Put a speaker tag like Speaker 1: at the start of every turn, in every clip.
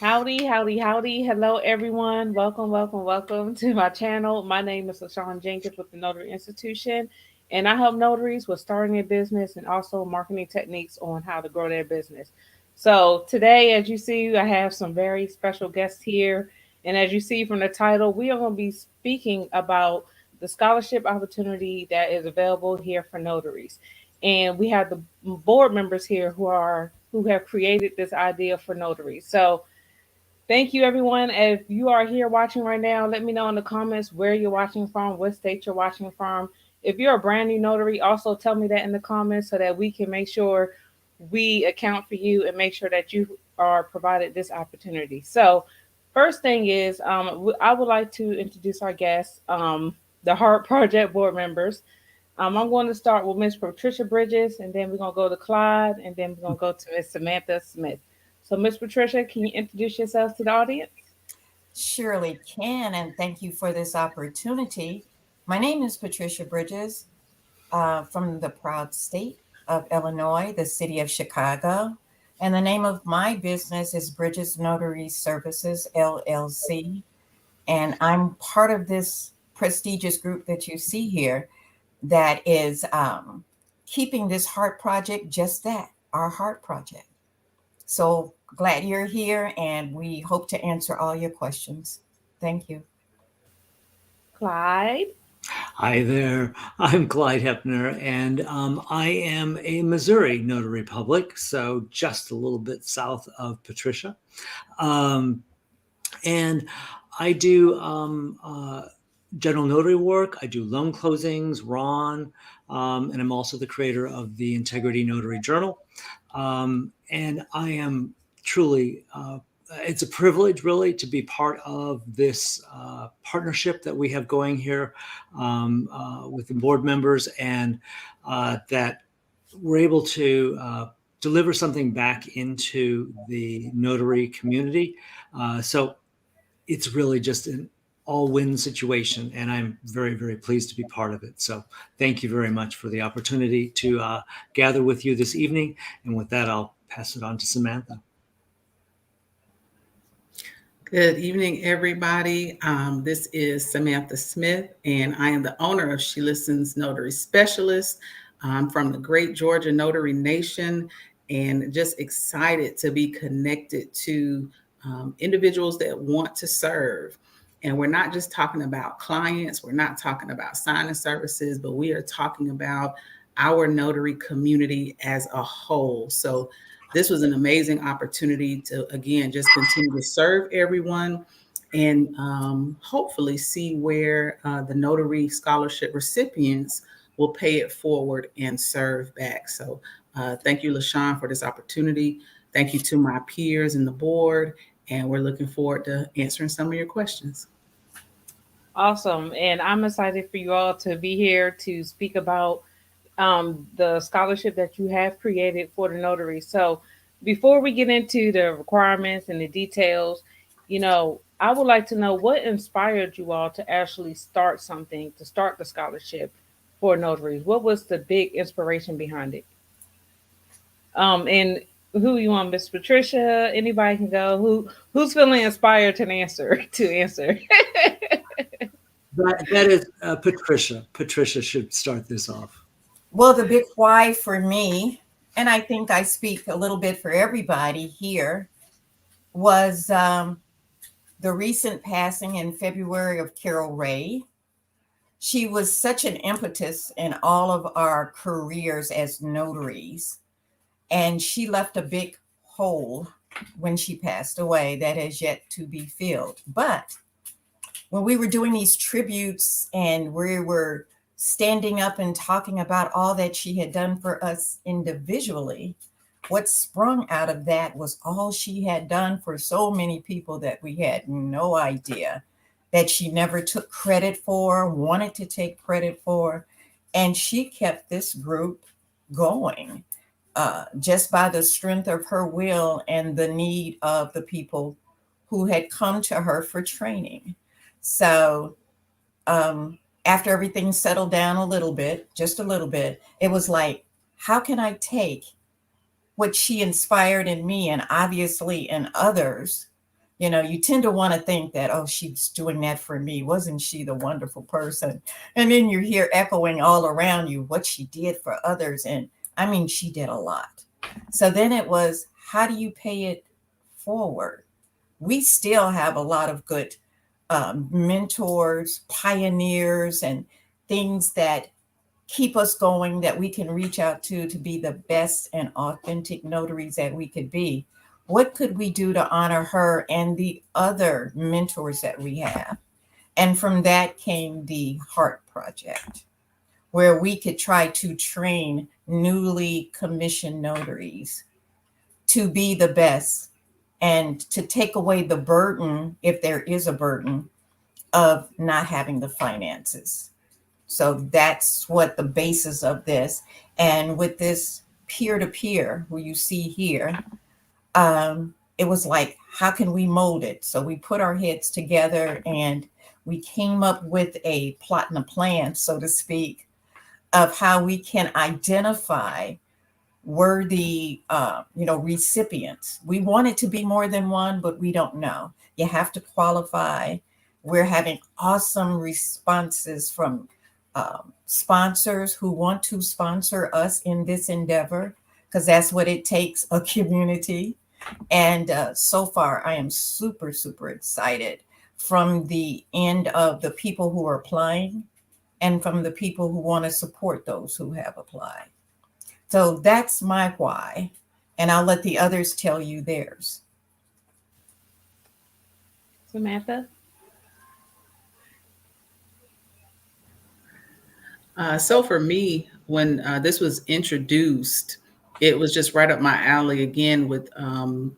Speaker 1: Howdy, howdy, howdy. Hello, everyone. Welcome, welcome, welcome to my channel. My name is LaShawn Jenkins with the Notary Institution, and I help notaries with starting their business and also marketing techniques on how to grow their business. So, today, as you see, I have some very special guests here. And as you see from the title, we are going to be speaking about the scholarship opportunity that is available here for notaries. And we have the board members here who have created this idea for notaries. So, thank you, everyone. If you are here watching right now, let me know in the comments where you're watching from, what state you're watching from. If you're a brand new notary, also tell me that in the comments so that we can make sure we account for you and make sure that you are provided this opportunity. So, first thing is, I would like to introduce our guests, the Heart Project board members. I'm going to start with Miss Patricia Bridges, and then we're going to go to Clyde, and then we're going to go to Miss Samantha Smith. So, Miss Patricia, can you introduce yourselves to the audience?
Speaker 2: Surely can, and thank you for this opportunity. My name is Patricia Bridges from the proud state of Illinois, the city of Chicago. And the name of my business is Bridges Notary Services, LLC. And I'm part of this prestigious group that you see here that is keeping this heart project just that, our heart project. So glad you're here, and we hope to answer all your questions. Thank you.
Speaker 1: Clyde.
Speaker 3: Hi there, I'm Clyde Heppner, and I am a Missouri Notary Public, so just a little bit south of Patricia. And I do general notary work. I do loan closings, Ron, and I'm also the creator of the Integrity Notary Journal. And I am truly it's a privilege, really, to be part of this partnership that we have going here with the board members, and that we're able to deliver something back into the notary community. So it's really just an all-win situation, and I'm very, very pleased to be part of it. So thank you very much for the opportunity to gather with you this evening. And with that, I'll pass it on to Samantha.
Speaker 4: Good evening, everybody. This is Samantha Smith, and I am the owner of She Listens Notary Specialist. I'm from the great Georgia Notary Nation, and just excited to be connected to individuals that want to serve. And we're not just talking about clients, we're not talking about signing services, but we are talking about our notary community as a whole. So this was an amazing opportunity to, again, just continue to serve everyone and hopefully see where the notary scholarship recipients will pay it forward and serve back. So thank you, LaShawn, for this opportunity. Thank you to my peers in the board, and we're looking forward to answering some of your questions.
Speaker 1: Awesome. And I'm excited for you all to be here to speak about the scholarship that you have created for the notary. So, before we get into the requirements and the details, I would like to know what inspired you all to actually start something, to start the scholarship for notaries. What was the big inspiration behind it? And who you want, Miss Patricia? Anybody can go. Who's feeling inspired to answer? To answer.
Speaker 3: That is Patricia. Patricia should start this off.
Speaker 2: Well, the big why for me, and I think I speak a little bit for everybody here, was the recent passing in February of Carol Ray. She was such an impetus in all of our careers as notaries, and she left a big hole when she passed away that has yet to be filled. But when we were doing these tributes and we were standing up and talking about all that she had done for us individually, what sprung out of that was all she had done for so many people that we had no idea, that she never took credit for, wanted to take credit for. And she kept this group going just by the strength of her will and the need of the people who had come to her for training. So after everything settled down a little bit, just a little bit, it was like, how can I take what she inspired in me and obviously in others You tend to want to think that, oh, she's doing that for me. Wasn't she the wonderful person? And then you hear echoing all around you what she did for others. And I mean, she did a lot. So then it was, how do you pay it forward? We still have a lot of good mentors, pioneers, and things that keep us going, that we can reach out to be the best and authentic notaries that we could be. What could we do to honor her and the other mentors that we have? And from that came the Heart Project, where we could try to train newly commissioned notaries to be the best and to take away the burden, if there is a burden, of not having the finances. So that's what the basis of this. And with this peer-to-peer, who you see here, it was like, how can we mold it? So we put our heads together and we came up with a plot and a plan, so to speak, of how we can identify worthy, recipients. We want it to be more than one, but we don't know. You have to qualify. We're having awesome responses from sponsors who want to sponsor us in this endeavor, because that's what it takes, a community. And so far, I am super, super excited from the end of the people who are applying and from the people who want to support those who have applied. So that's my why. And I'll let the others tell you theirs.
Speaker 1: Samantha?
Speaker 4: So for me, when this was introduced, it was just right up my alley again with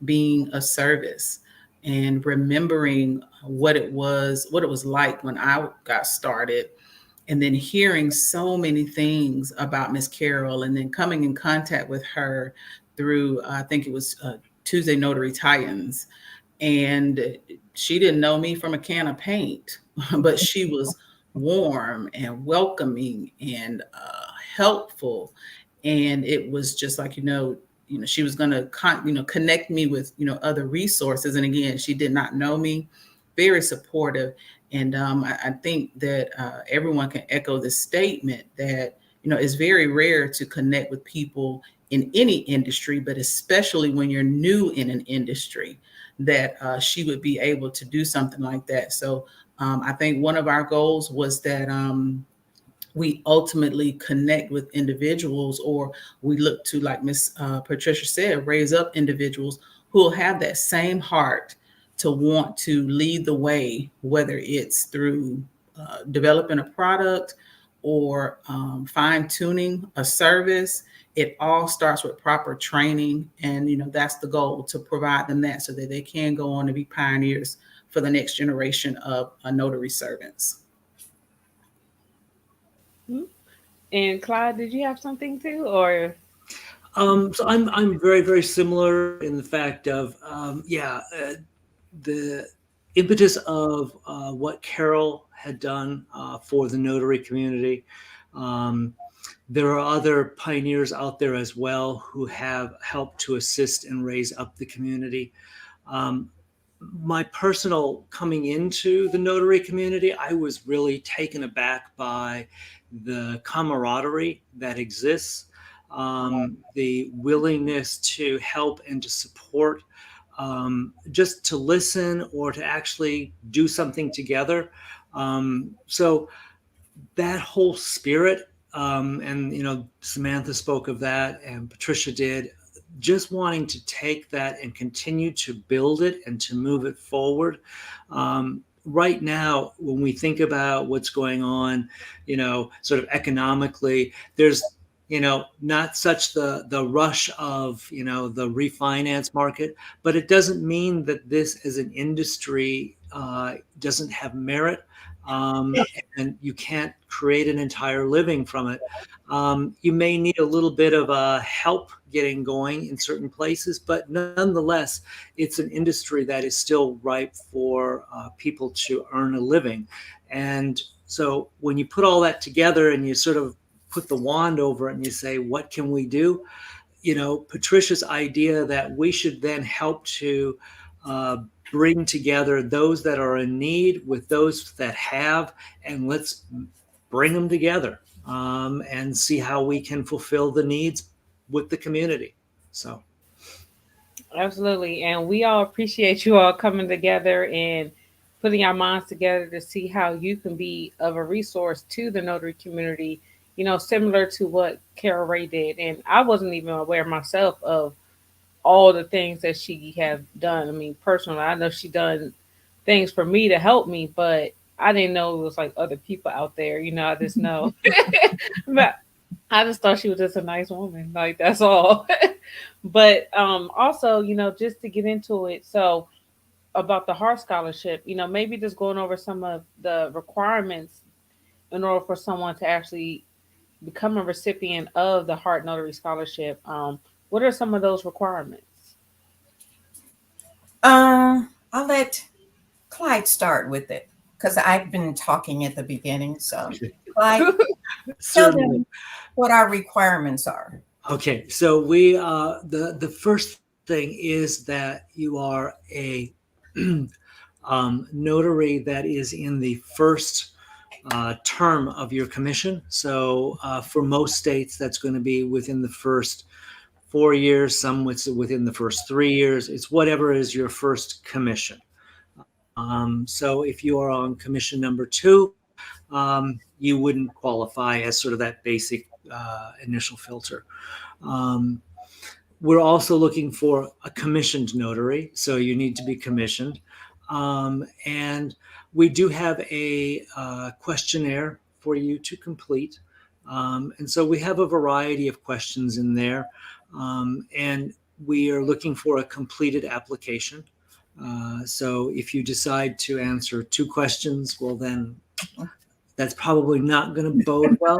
Speaker 4: being a service and remembering what it was like when I got started, and then hearing so many things about Miss Carol, and then coming in contact with her through, I think it was Tuesday Notary Tie-ins. And she didn't know me from a can of paint, but she was warm and welcoming and helpful. And it was just like, she was going to connect me with other resources. And again, she did not know me. Very supportive. And I think that everyone can echo this statement that it's very rare to connect with people in any industry, but especially when you're new in an industry, that she would be able to do something like that. So I think one of our goals was that we ultimately connect with individuals, or we look to, like Miss Patricia said, raise up individuals who will have that same heart to want to lead the way, whether it's through developing a product or fine tuning a service. It all starts with proper training. And, that's the goal, to provide them that so that they can go on to be pioneers for the next generation of notary servants.
Speaker 1: And Clyde, did you have something too, or?
Speaker 3: So I'm very, very similar in the fact of, the impetus of what Carol had done for the notary community. There are other pioneers out there as well who have helped to assist and raise up the community. My personal coming into the notary community, I was really taken aback by the camaraderie that exists, the willingness to help and to support, just to listen or to actually do something together. So that whole spirit, and Samantha spoke of that, and Patricia did, just wanting to take that and continue to build it and to move it forward. Right now, when we think about what's going on, sort of economically, there's not such the rush of the refinance market, but it doesn't mean that this as an industry doesn't have merit, and you can't create an entire living from it. You may need a little bit of help getting going in certain places, but nonetheless, it's an industry that is still ripe for people to earn a living. And so when you put all that together and you sort of put the wand over it and you say, what can we do? Patricia's idea that we should then help to bring together those that are in need with those that have, and let's bring them together and see how we can fulfill the needs with the community. So.
Speaker 1: Absolutely. And we all appreciate you all coming together and putting our minds together to see how you can be of a resource to the notary community, similar to what Carol Ray did. And I wasn't even aware myself of all the things that she have done. I mean, personally, I know she done things for me to help me, but I didn't know it was like other people out there. I just know. But I just thought she was just a nice woman. Like that's all. But also, just to get into it, so about the heart scholarship, maybe just going over some of the requirements in order for someone to actually become a recipient of the Heart Notary Scholarship. What are some of those requirements?
Speaker 2: I'll let Clyde start with it because I've been talking at the beginning. So, Clyde, tell them what our requirements are.
Speaker 3: Okay, so we the first thing is that you are a notary that is in the first term of your commission. So for most states, that's going to be within the first 4 years. Some within the first 3 years. It's whatever is your first commission. So if you are on commission number 2, you wouldn't qualify as sort of that basic initial filter. We're also looking for a commissioned notary, so you need to be commissioned. And we do have a questionnaire for you to complete. And so we have a variety of questions in there. And we are looking for a completed application. So if you decide to answer 2 questions, well, then that's probably not going to bode well.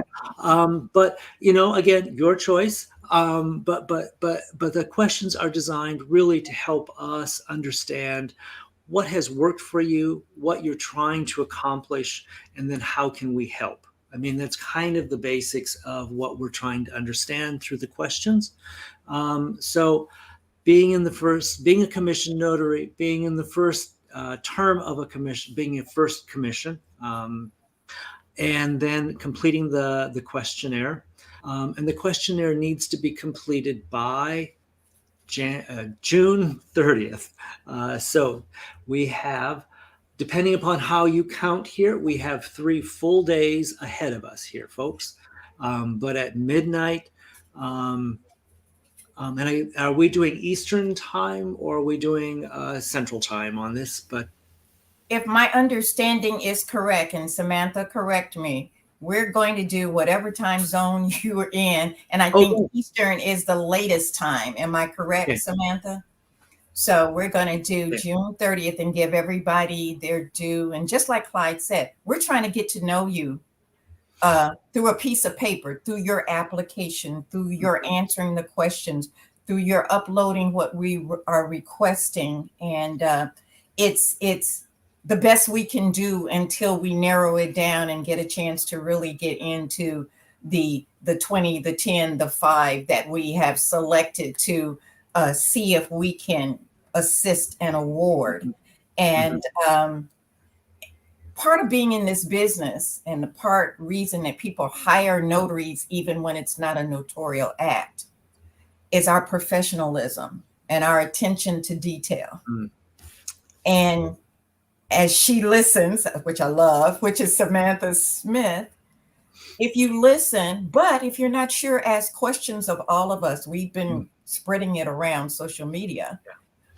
Speaker 3: But again, your choice. But the questions are designed really to help us understand what has worked for you, what you're trying to accomplish, and then how can we help? I mean, that's kind of the basics of what we're trying to understand through the questions. So being a commissioned notary, being in the first term of a commission, being a first commission, and then completing the questionnaire. And the questionnaire needs to be completed by June 30th. So we have, depending upon how you count here, we have 3 full days ahead of us here, folks. But at midnight, and are we doing Eastern time or are we doing Central time on this? But
Speaker 2: if my understanding is correct, and Samantha, correct me, we're going to do whatever time zone you are in. And I think Eastern is the latest time. Am I correct, okay, Samantha? So we're going to do June 30th and give everybody their due. And just like Clyde said, we're trying to get to know you through a piece of paper, through your application, through your answering the questions, through your uploading what we are requesting. And it's the best we can do until we narrow it down and get a chance to really get into the 20, the 10, the 5 that we have selected to see if we can assist and award. And part of being in this business and the reason that people hire notaries, even when it's not a notarial act, is our professionalism and our attention to detail. And as she listens, which I love, which is Samantha Smith, if you listen, but if you're not sure, ask questions of all of us. We've been spreading it around social media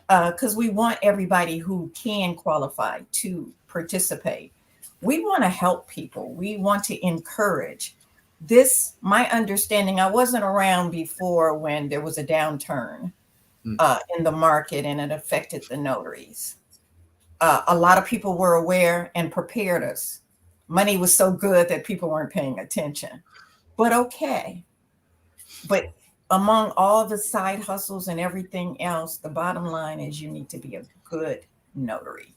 Speaker 2: because we want everybody who can qualify to participate. We want to help people. We want to encourage. This, my understanding, I wasn't around before when there was a downturn in the market and it affected the notaries. A lot of people were aware and prepared us. Money was so good that people weren't paying attention. But okay. But among all the side hustles and everything else, the bottom line is you need to be a good notary.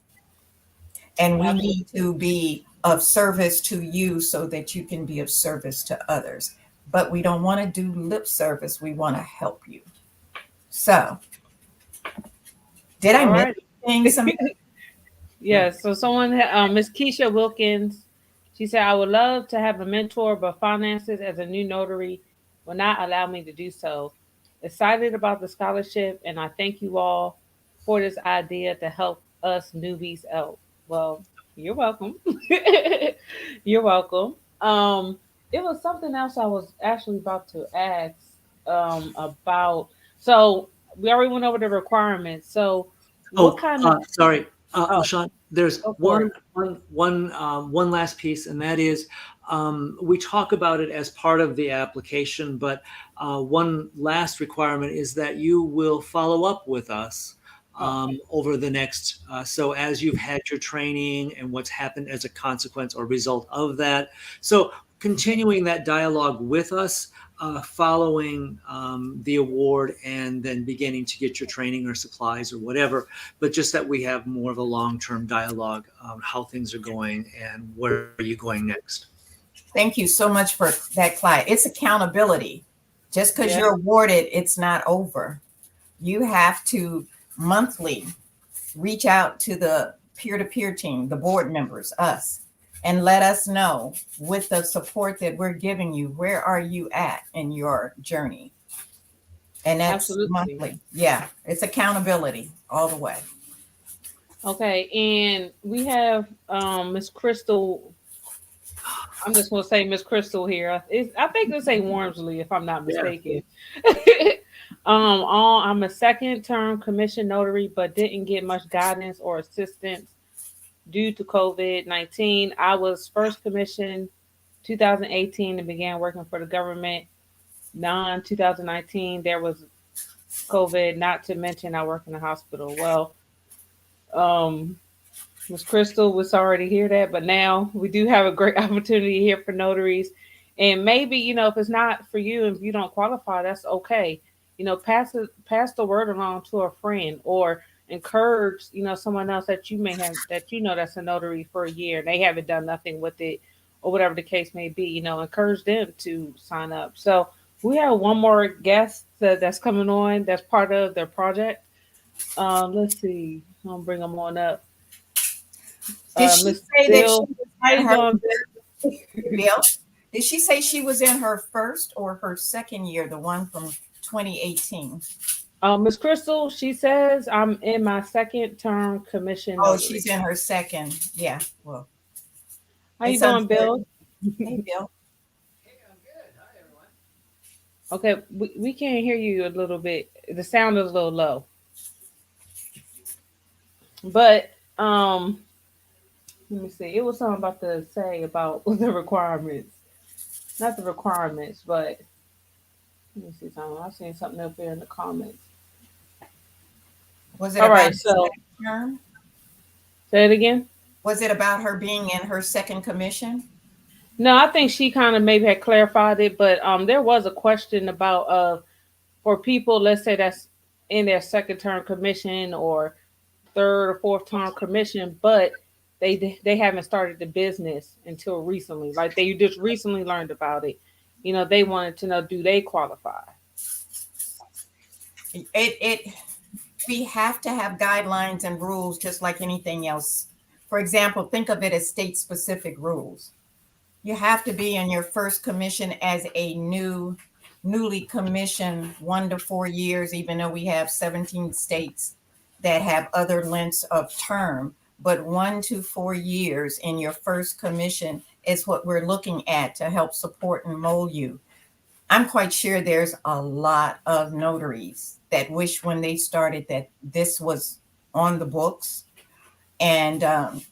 Speaker 2: And we need to be of service to you so that you can be of service to others. But we don't want to do lip service. We want to help you. So, did I miss anything, Samantha?
Speaker 1: Yes. So someone, Miss Keisha Wilkins, she said, I would love to have a mentor, but finances as a new notary will not allow me to do so. Excited about the scholarship, and I thank you all for this idea to help us newbies out. Well, you're welcome. You're welcome. It was something else I was actually about to ask about. So we already went over the requirements. So what
Speaker 3: Oh,
Speaker 1: kind of
Speaker 3: sorry,
Speaker 1: oh,
Speaker 3: LaShawn, there's
Speaker 1: go for it.
Speaker 3: one last piece, and that is we talk about it as part of the application, but one last requirement is that you will follow up with us over the next, so as you've had your training and what's happened as a consequence or result of that. So continuing that dialogue with us following the award and then beginning to get your training or supplies or whatever, but just that we have more of a long-term dialogue on how things are going and where are you going next.
Speaker 2: Thank you so much for that, Clyde. It's accountability. Just because
Speaker 1: Yeah,
Speaker 2: you're awarded, it's not over. You have to monthly reach out to the peer-to-peer team, the board members, us, and let us know with the support that we're giving you, where are you at in your journey? And that's
Speaker 1: absolutely.
Speaker 2: monthly. Yeah, it's accountability all the way.
Speaker 1: Okay, and we have Miss Crystal. I'm just going to say Miss Crystal here. I think they say Wormsley, if I'm not
Speaker 3: Yeah.
Speaker 1: mistaken. I'm a second term commission notary, but didn't get much guidance or assistance due to COVID-19. I was first commissioned 2018 and began working for the government. Non 2019, there was COVID. Not to mention, I work in a hospital. Well, um, Miss Crystal was sorry to hear that, but now we do have a great opportunity here for notaries. And maybe, if it's not for you, if you don't qualify, that's okay. Pass the word along to a friend or encourage, someone else that you may have that that's a notary for a year. They haven't done nothing with it or whatever the case may be, encourage them to sign up. So we have one more guest that's coming on that's part of their project. Let's see. I'll bring them on up.
Speaker 2: Did she
Speaker 1: Miss
Speaker 2: say that she
Speaker 1: Bill,
Speaker 2: was
Speaker 1: how
Speaker 2: in
Speaker 1: you
Speaker 2: her
Speaker 1: doing,
Speaker 2: Bill? Did she say she was in her first or her second year, the one from 2018?
Speaker 1: Miss Crystal? She says I'm in my second term commission
Speaker 2: Oh,
Speaker 1: notary.
Speaker 2: she's in her second. Yeah. Well,
Speaker 1: How you
Speaker 2: it's
Speaker 1: doing,
Speaker 2: unfortunate.
Speaker 1: Bill?
Speaker 2: Hey, Bill.
Speaker 1: Okay, we can't hear you a little bit. The sound is a little low. But let me see. It was something about to say about the requirements. Not the requirements, but let me see something. I seen something up there in the comments.
Speaker 2: Was it
Speaker 1: All
Speaker 2: about
Speaker 1: right,
Speaker 2: her
Speaker 1: so
Speaker 2: second term?
Speaker 1: say it again.
Speaker 2: Was it about her being in her second commission?
Speaker 1: No, I think she kind of maybe had clarified it, but there was a question about for people, let's say that's in their second term commission or third or fourth term commission, but they haven't started the business until recently. Like they just recently learned about it. They wanted to know, do they qualify?
Speaker 2: It we have to have guidelines and rules just like anything else. For example, think of it as state specific rules. You have to be in your first commission as a newly commissioned 1 to 4 years, even though we have 17 states that have other lengths of term. But 1 to 4 years in your first commission is what we're looking at to help support and mold you. I'm quite sure there's a lot of notaries that wish when they started that this was on the books. And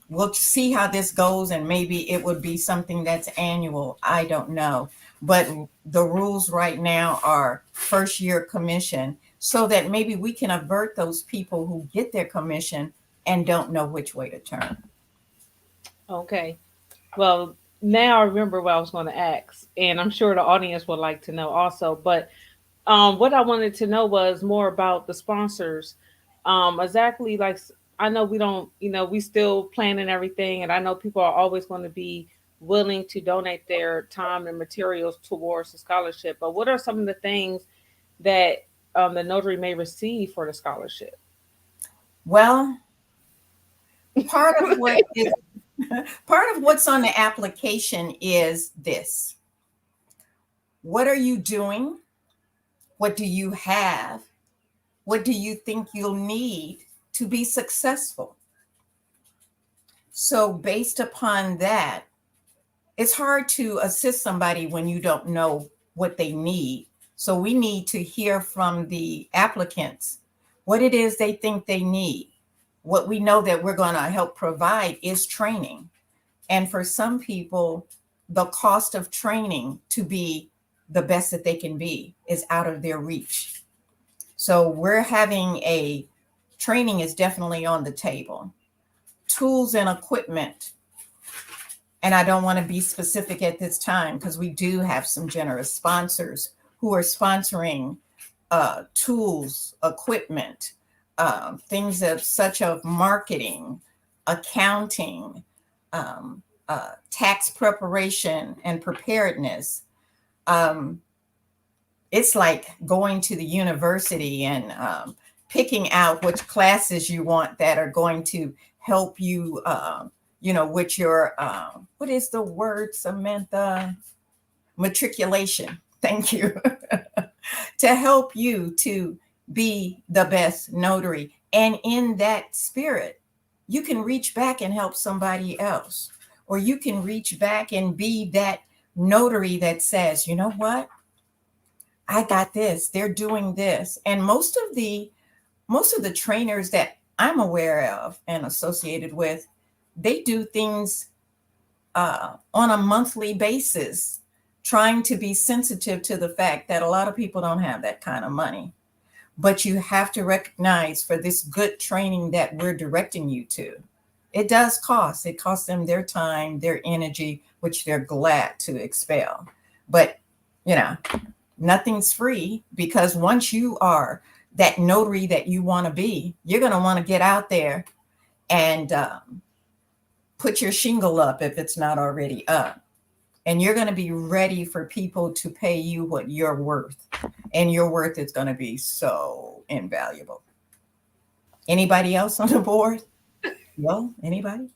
Speaker 2: we'll see how this goes. And maybe it would be something that's annual. I don't know. But the rules right now are first year commission so that maybe we can avert those people who get their commission and don't know which way to turn.
Speaker 1: Okay. Well, now I remember what I was going to ask, and I'm sure the audience would like to know also. But what I wanted to know was more about the sponsors. Exactly, like I know we don't, we still planning everything, and I know people are always going to be willing to donate their time and materials towards the scholarship. But what are some of the things that the notary may receive for the scholarship?
Speaker 2: Well, Part of what is part of what's on the application is this. What are you doing? What do you have? What do you think you'll need to be successful? So based upon that, it's hard to assist somebody when you don't know what they need. So we need to hear from the applicants what it is they think they need. What we know that we're going to help provide is training. And for some people, the cost of training to be the best that they can be is out of their reach. So we're having a training is definitely on the table. Tools and equipment. And I don't want to be specific at this time because we do have some generous sponsors who are sponsoring tools, equipment, things of such of marketing, accounting, tax preparation and preparedness. It's like going to the university and picking out which classes you want that are going to help you, with your, what is the word, Samantha? Matriculation. Thank you. To help you to be the best notary. And in that spirit, you can reach back and help somebody else, or you can reach back and be that notary that says, you know what? I got this. They're doing this. And most of the trainers that I'm aware of and associated with, they do things on a monthly basis, trying to be sensitive to the fact that a lot of people don't have that kind of money. But you have to recognize for this good training that we're directing you to, it does cost. It costs them their time, their energy, which they're glad to expel. But, nothing's free, because once you are that notary that you want to be, you're going to want to get out there and put your shingle up if it's not already up. And you're going to be ready for people to pay you what you're worth. And your worth is going to be so invaluable. Anybody else on the board? No? Anybody?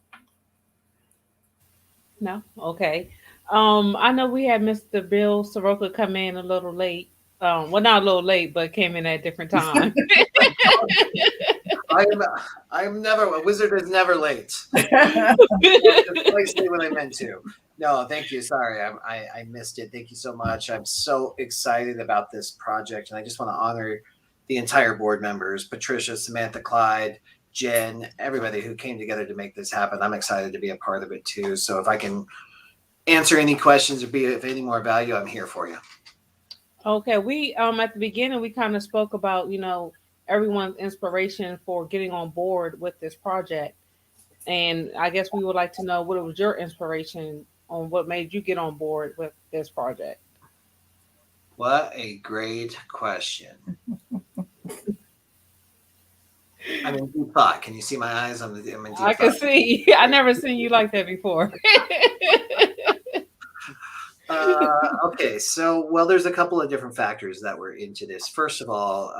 Speaker 1: No? Okay. I know we had Mr. Bill Soroka come in a little late. Well, not a little late, but came in at a different time.
Speaker 5: I'm never, a wizard is never late. Precisely when I meant to. No, thank you. Sorry, I missed it. Thank you so much. I'm so excited about this project, and I just want to honor the entire board members, Patricia, Samantha, Clyde, Jen, everybody who came together to make this happen. I'm excited to be a part of it too. So if I can answer any questions or be of any more value, I'm here for you.
Speaker 1: Okay, we at the beginning we kind of spoke about everyone's inspiration for getting on board with this project, and I guess we would like to know what was your inspiration on what made you get on board with this project.
Speaker 5: What a great question. I'm in deep thought. Can you see my eyes? I'm in deep
Speaker 1: I can see. I never seen you like that before.
Speaker 5: Okay, so there's a couple of different factors that were into this. First of all,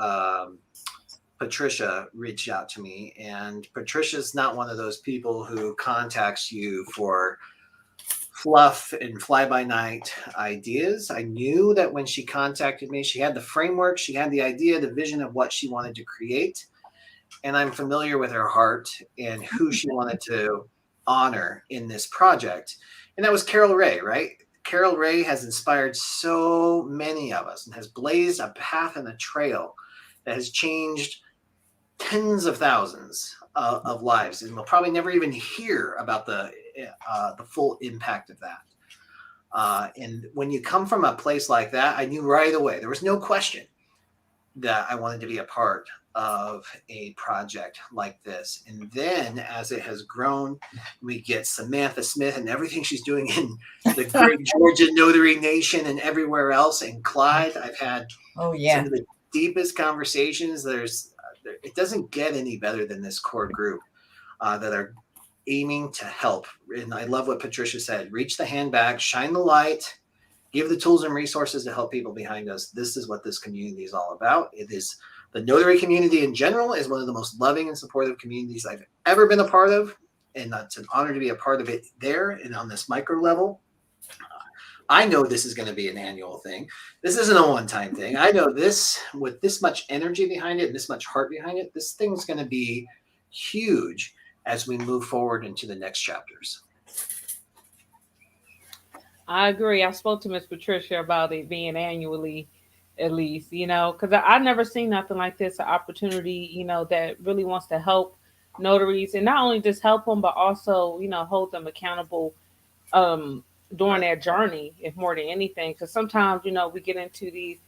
Speaker 5: Patricia reached out to me, and Patricia's not one of those people who contacts you for fluff and fly-by-night ideas. I knew that when she contacted me, she had the framework, she had the idea, the vision of what she wanted to create, and I'm familiar with her heart and who she wanted to honor in this project, and that was Carol Ray, right? Carol Ray has inspired so many of us and has blazed a path and a trail that has changed tens of thousands of lives, and we'll probably never even hear about the full impact of that. And when you come from a place like that, I knew right away, there was no question that I wanted to be a part of a project like this. And then as it has grown, we get Samantha Smith and everything she's doing in the great Georgia Notary Nation and everywhere else. And Clyde, I've had some of the deepest conversations. It doesn't get any better than this core group that are aiming to help. And I love what Patricia said, reach the hand back, shine the light, give the tools and resources to help people behind us. This is what this community is all about. It is the notary community in general is one of the most loving and supportive communities I've ever been a part of. and it's an honor to be a part of it there and on this micro level. I know this is going to be an annual thing. This isn't a one-time thing. I know this, with this much energy behind it and this much heart behind it, this thing's going to be huge as we move forward into the next chapters.
Speaker 1: I agree. I spoke to Miss Patricia about it being annually, at least, because I never seen nothing like this, an opportunity, that really wants to help notaries, and not only just help them, but also, hold them accountable during their journey, if more than anything. Because sometimes, we get into these,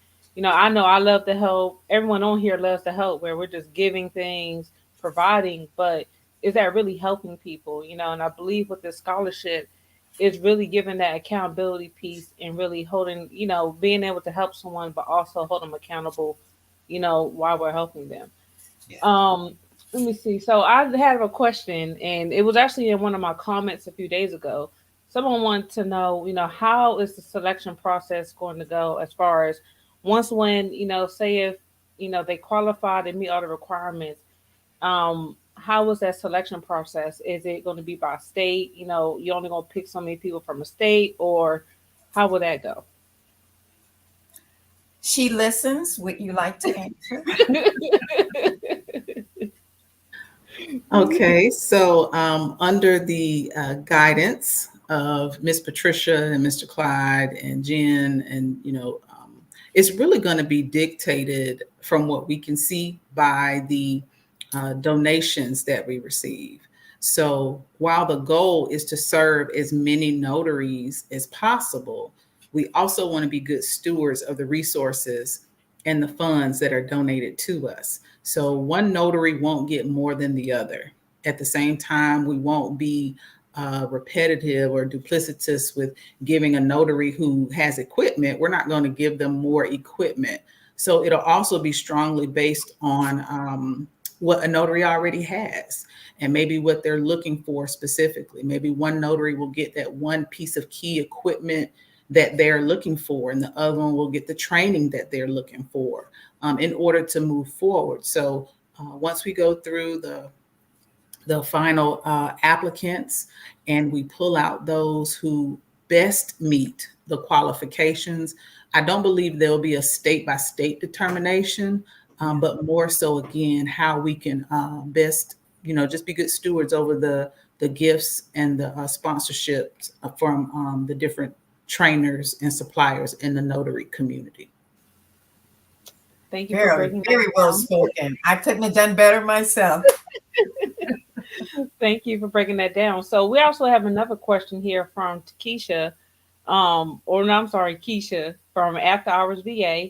Speaker 1: I know I love to help. Everyone on here loves to help, where we're just giving things, providing, but is that really helping people? And I believe with this scholarship, is really giving that accountability piece and really holding, being able to help someone, but also hold them accountable, while we're helping them.
Speaker 5: Yeah.
Speaker 1: Let me see. So I have a question, and it was actually in one of my comments a few days ago. Someone wanted to know, how is the selection process going to go as far as once when, say if, they qualify, they meet all the requirements, how was that selection process? Is it going to be by state? You're only going to pick so many people from a state, or how will that go?
Speaker 2: She listens. Would you like to answer?
Speaker 4: Okay, so under the guidance of Miss Patricia and Mr. Clyde and Jen, and it's really going to be dictated from what we can see by the donations that we receive. So while the goal is to serve as many notaries as possible, we also want to be good stewards of the resources and the funds that are donated to us. So one notary won't get more than the other. At the same time, we won't be repetitive or duplicitous with giving a notary who has equipment. We're not going to give them more equipment. So it'll also be strongly based on what a notary already has and maybe what they're looking for specifically. Maybe one notary will get that one piece of key equipment that they're looking for, and the other one will get the training that they're looking for in order to move forward. So once we go through the final applicants and we pull out those who best meet the qualifications, I don't believe there'll be a state-by-state determination, but more so, again, how we can best, just be good stewards over the gifts and the sponsorships from the different trainers and suppliers in the notary community.
Speaker 1: Thank you for breaking
Speaker 2: very
Speaker 1: that
Speaker 2: well
Speaker 1: down.
Speaker 2: spoken. I couldn't have done better myself.
Speaker 1: Thank you for breaking that down. So we also have another question here from Keisha, Keisha from After Hours VA.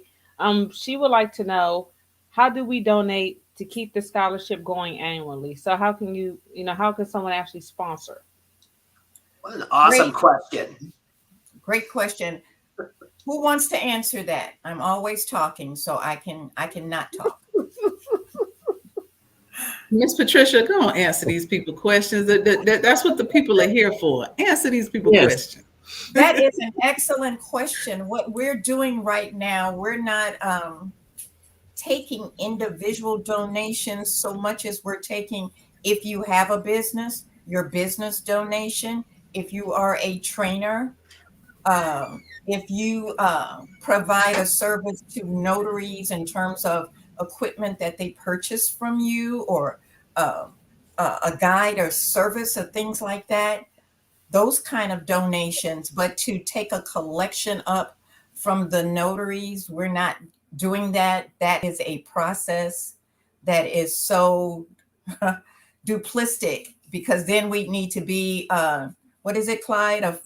Speaker 1: She would like to know, how do we donate to keep the scholarship going annually? So how can how can someone actually sponsor?
Speaker 5: What an awesome question.
Speaker 2: Great question. Who wants to answer that? I'm always talking, so I can not talk.
Speaker 4: Miss Patricia, go on, answer these people questions. That's what the people are here for. Answer these people questions.
Speaker 2: That is an excellent question. What we're doing right now, we're not taking individual donations so much as we're taking, if you have a business, your business donation. If you are a trainer, if you provide a service to notaries in terms of equipment that they purchase from you, or a guide or service or things like that, those kind of donations. But to take a collection up from the notaries, we're not doing that. That is a process that is so duplistic, because then we need to be, what is it, Clyde, a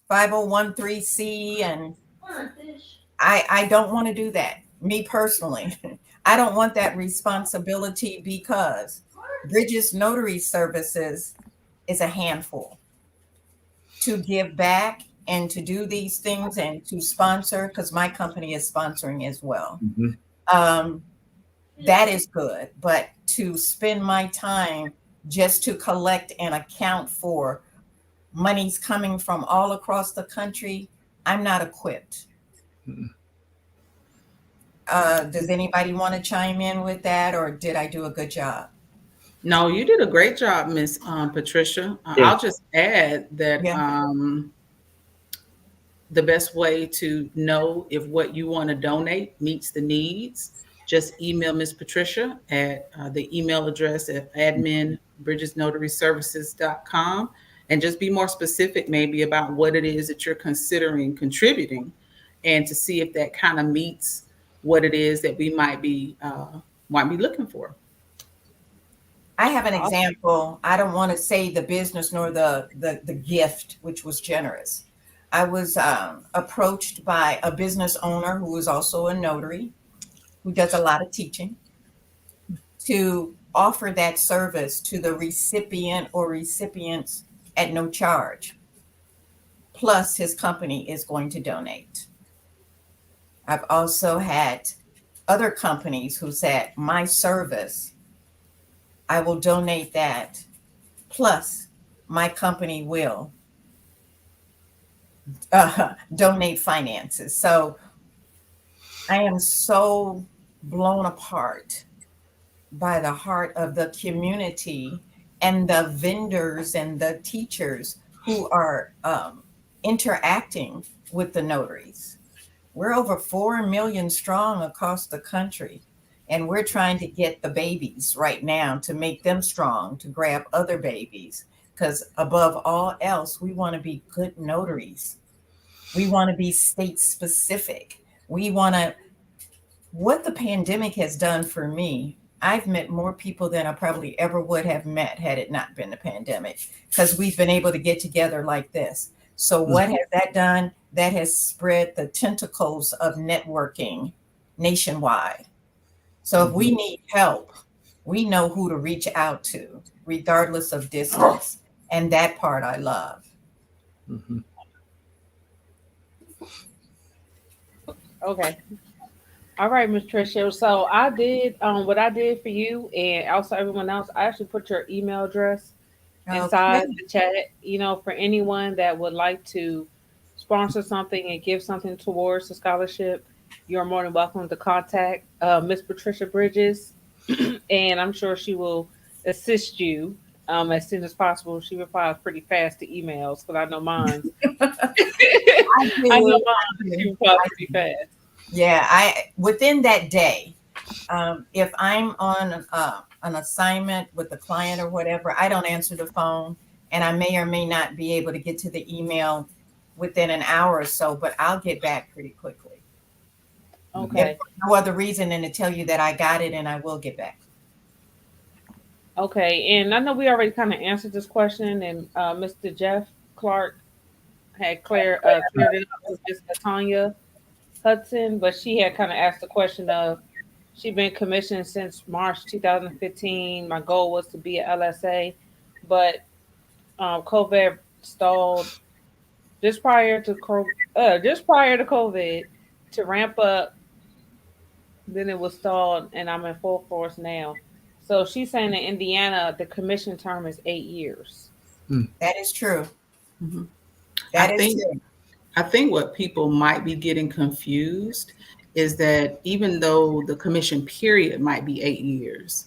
Speaker 2: 5013C, and I don't want to do that. Me personally, I don't want that responsibility, because Bridges Notary Services is a handful to give back and to do these things and to sponsor, because my company is sponsoring as well. Mm-hmm. That is good. But to spend my time just to collect and account for monies coming from all across the country, I'm not equipped. Mm-hmm. Does anybody want to chime in with that, or did I do a good job?
Speaker 4: No, you did a great job, Miss Patricia.
Speaker 3: Yeah.
Speaker 4: I'll just add that
Speaker 2: Yeah.
Speaker 4: The best way to know if what you want to donate meets the needs, just email Miss Patricia at the email address at admin.bridgesnotaryservices.com, and just be more specific maybe about what it is that you're considering contributing, and to see if that kind of meets what it is that we might be looking for.
Speaker 2: I have an example. I don't want to say the business nor the gift, which was generous. I was approached by a business owner who is also a notary, who does a lot of teaching, to offer that service to the recipient or recipients at no charge. Plus, his company is going to donate. I've also had other companies who said, my service, I will donate that. Plus, my company will donate finances. So I am so blown apart by the heart of the community and the vendors and the teachers who are interacting with the notaries. We're over 4 million strong across the country, and we're trying to get the babies right now to make them strong, to grab other babies, because above all else, we want to be good notaries. We want to be state specific. We want to, what the pandemic has done for me, I've met more people than I probably ever would have met had it not been the pandemic, because we've been able to get together like this. So what has that done? That has spread the tentacles of networking nationwide. So if we need help, we know who to reach out to, regardless of distance. And that part I love.
Speaker 3: Mm-hmm.
Speaker 1: Okay. All right, Ms. Tricia. So I did what I did for you and also everyone else. I actually put your email address inside the chat, for anyone that would like to sponsor something and give something towards the scholarship, you're more than welcome to contact Miss Patricia Bridges, and I'm sure she will assist you as soon as possible. She replies pretty fast to emails because I know mine. I know mine. She replies pretty fast.
Speaker 2: Yeah, within that day, if I'm on an assignment with the client or whatever, I don't answer the phone, and I may or may not be able to get to the email within an hour or so, but I'll get back pretty quickly.
Speaker 1: Okay.
Speaker 2: If for no other reason than to tell you that I got it and I will get back.
Speaker 1: Okay, and I know we already kind of answered this question, and Mr. Jeff Clark had cleared it up with Ms. Tanya Hudson, but she had kind of asked the question of, she's been commissioned since March 2015. My goal was to be an LSA, but COVID stalled just prior to COVID to ramp up. Then it was stalled, and I'm in full force now. So she's saying in Indiana, the commission term is 8 years.
Speaker 2: That is true.
Speaker 4: Mm-hmm.
Speaker 2: That is true.
Speaker 4: I think what people might be getting confused is that even though the commission period might be 8 years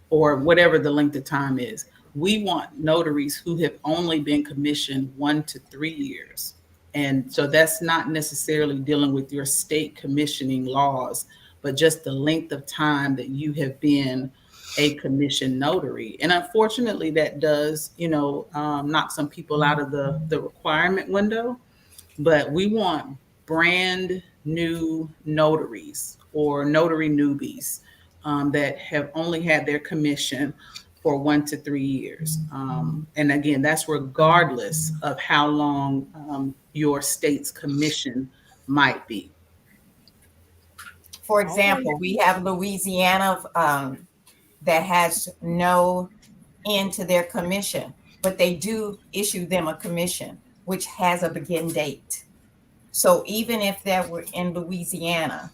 Speaker 4: or whatever the length of time is, we want notaries who have only been commissioned 1 to 3 years. And so that's not necessarily dealing with your state commissioning laws, but just the length of time that you have been a commissioned notary. And unfortunately, that does, knock some people out of the requirement window. But we want brand new notaries or notary newbies that have only had their commission for 1 to 3 years. And again, that's regardless of how long your state's commission might be.
Speaker 2: For example, we have Louisiana that has no end to their commission, but they do issue them a commission, which has a begin date. So even if that were in Louisiana,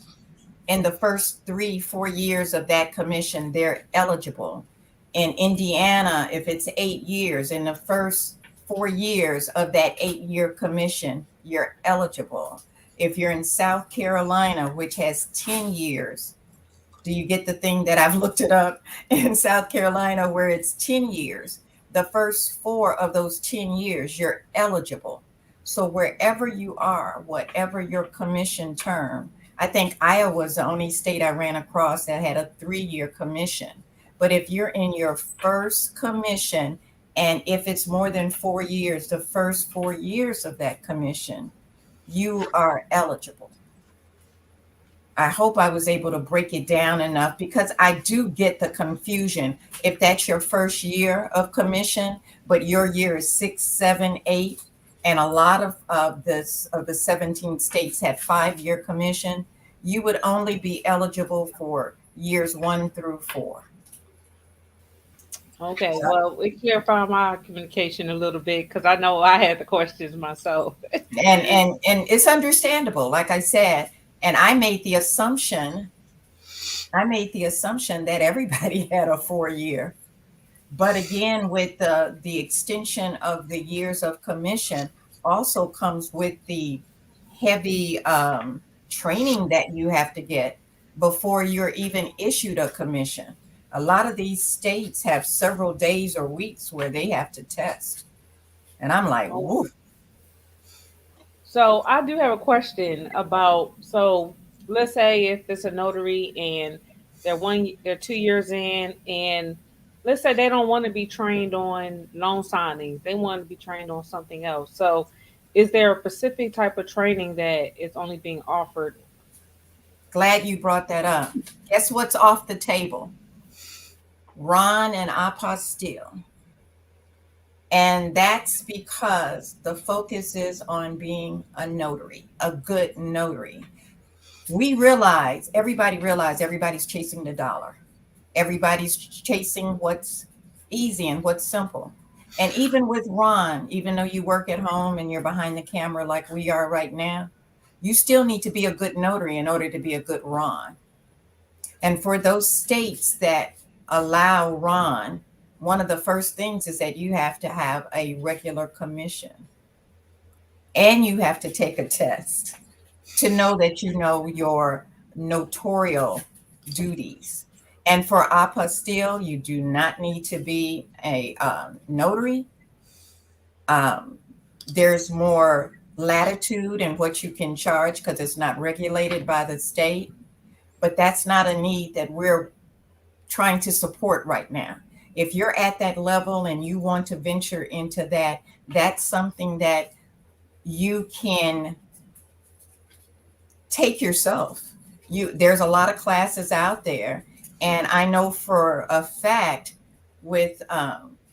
Speaker 2: in the first 3-4 years of that commission, they're eligible. In Indiana, if it's 8 years, in the first 4 years of that 8-year commission, you're eligible. If you're in South Carolina, which has 10 years Do you get the thing that I've looked it up in South Carolina where it's 10 years? The first 4 of those 10 years, you're eligible. So wherever you are, whatever your commission term, I think Iowa is the only state I ran across that had a 3-year commission. But if you're in your first commission, and if it's more than 4 years, the first 4 years of that commission, you are eligible. I hope I was able to break it down enough, because I do get the confusion. If that's your first year of commission, but your year is 6, 7, 8, and a lot of the 17 states had 5-year commission, you would only be eligible for years 1 through 4.
Speaker 1: Okay, well, we clarified my communication a little bit because I know I had the questions myself.
Speaker 2: And it's understandable, like I said. And I made the assumption that everybody had a 4-year. But again, with the extension of the years of commission also comes with the heavy training that you have to get before you're even issued a commission. A lot of these states have several days or weeks where they have to test. And I'm like, woof.
Speaker 1: So I do have a question about, so let's say if it's a notary and they're 2 years in, and let's say they don't want to be trained on loan signings, they want to be trained on something else. So is there a specific type of training that is only being offered?
Speaker 2: Glad you brought that up. Guess what's off the table? Ron and apostille. And that's because the focus is on being a notary, a good notary. Everybody realized everybody's chasing the dollar. Everybody's chasing what's easy and what's simple. And even with Ron, even though you work at home and you're behind the camera like we are right now, you still need to be a good notary in order to be a good Ron. And for those states that allow Ron, one of the first things is that you have to have a regular commission. And you have to take a test to know that you know your notarial duties. And for apostille, you do not need to be a notary. There's more latitude in what you can charge because it's not regulated by the state. But that's not a need that we're trying to support right now. If you're at that level and you want to venture into that, that's something that you can take yourself. There's a lot of classes out there. And I know for a fact with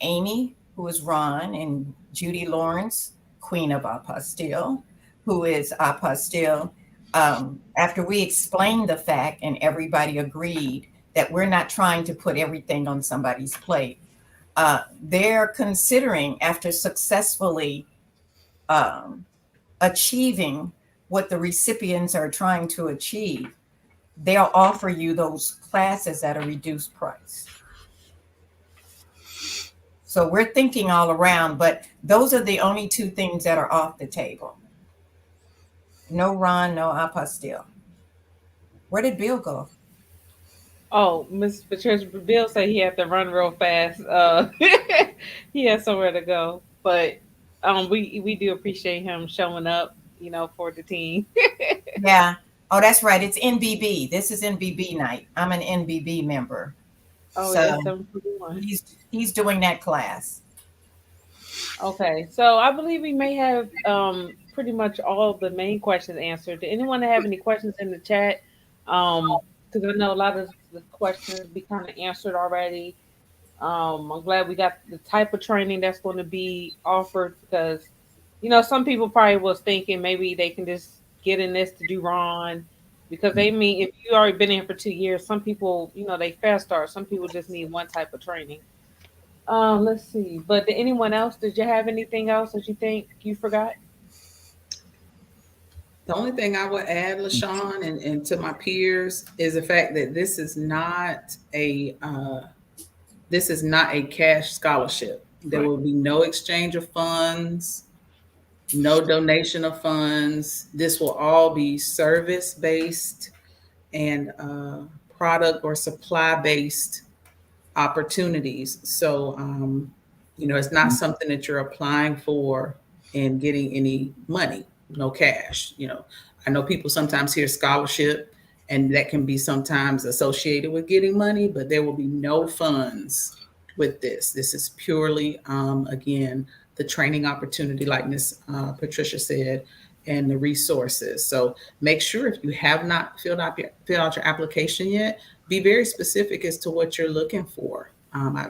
Speaker 2: Amy, who is Ron, and Judy Lawrence, Queen of Apostille, who is Apostille, after we explained the fact and everybody agreed that we're not trying to put everything on somebody's plate, they're considering, after successfully achieving what the recipients are trying to achieve, they'll offer you those classes at a reduced price. So we're thinking all around, but those are the only 2 things that are off the table. No Ron, no apostille. Where did Bill go?
Speaker 1: Oh, Miss Patricia, Bill said he had to run real fast. He has somewhere to go, but we do appreciate him showing up, for the team.
Speaker 2: Yeah. Oh, that's right. It's NBB. This is NBB night. I'm an NBB member.
Speaker 1: Oh,
Speaker 2: so
Speaker 1: yeah, 741.
Speaker 2: He's doing that class.
Speaker 1: Okay, so I believe we may have pretty much all of the main questions answered. Did anyone have any questions in the chat? Because I know a lot of the questions be kind of answered already. I'm glad we got the type of training that's going to be offered, because some people probably was thinking maybe they can just get in this to do Ron, because if you already been in for 2 years, some people, they fast start. Some people just need one type of training. Let's see. But did anyone else? Did you have anything else that you think you forgot?
Speaker 4: The only thing I would add, LaShawn, and to my peers, is the fact that this is not a cash scholarship. There will be no exchange of funds, no donation of funds. This will all be service based, and product or supply based opportunities. So, it's not something that you're applying for and getting any money, no cash. I know people sometimes hear scholarship, and that can be sometimes associated with getting money, but there will be no funds with this. This is purely, again, the training opportunity, like Ms. Patricia said, and the resources. So make sure, if you have not filled out your application yet, be very specific as to what you're looking for.